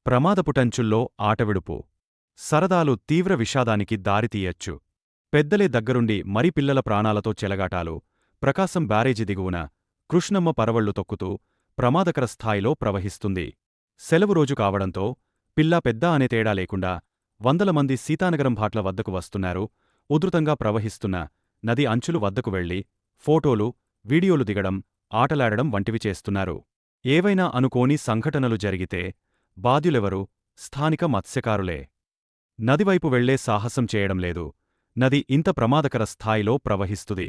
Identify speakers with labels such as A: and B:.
A: ప్రమాదపుటంచుల్లో ఆటవిడుపు. సరదాలు తీవ్ర విషాదానికి దారితీయచ్చు. పెద్దలే దగ్గరుండి మరి పిల్లల ప్రాణాలతో చెలగాటాలు. ప్రకాశం బ్యారేజి దిగువన కృష్ణమ్మ పరవళ్లు తొక్కుతూ ప్రమాదకర స్థాయిలో ప్రవహిస్తుంది. సెలవు రోజు కావడంతో పిల్లా పెద్దా అనే తేడా లేకుండా వందల మంది సీతానగరం ఘాట్ల వద్దకు వస్తున్నారు. ఉధృతంగా ప్రవహిస్తున్న నది అంచులు వద్దకు వెళ్లి ఫోటోలు, వీడియోలు దిగడం, ఆటలాడడం వంటివి చేస్తున్నారు. ఏవైనా అనుకోని సంఘటనలు జరిగితే బాధ్యులెవరు? స్థానిక మత్స్యకారులే. నదివైపు వెళ్లే సాహసం చేయడం లేదు. నది ఇంత ప్రమాదకర స్థాయిలో ప్రవహిస్తుంది.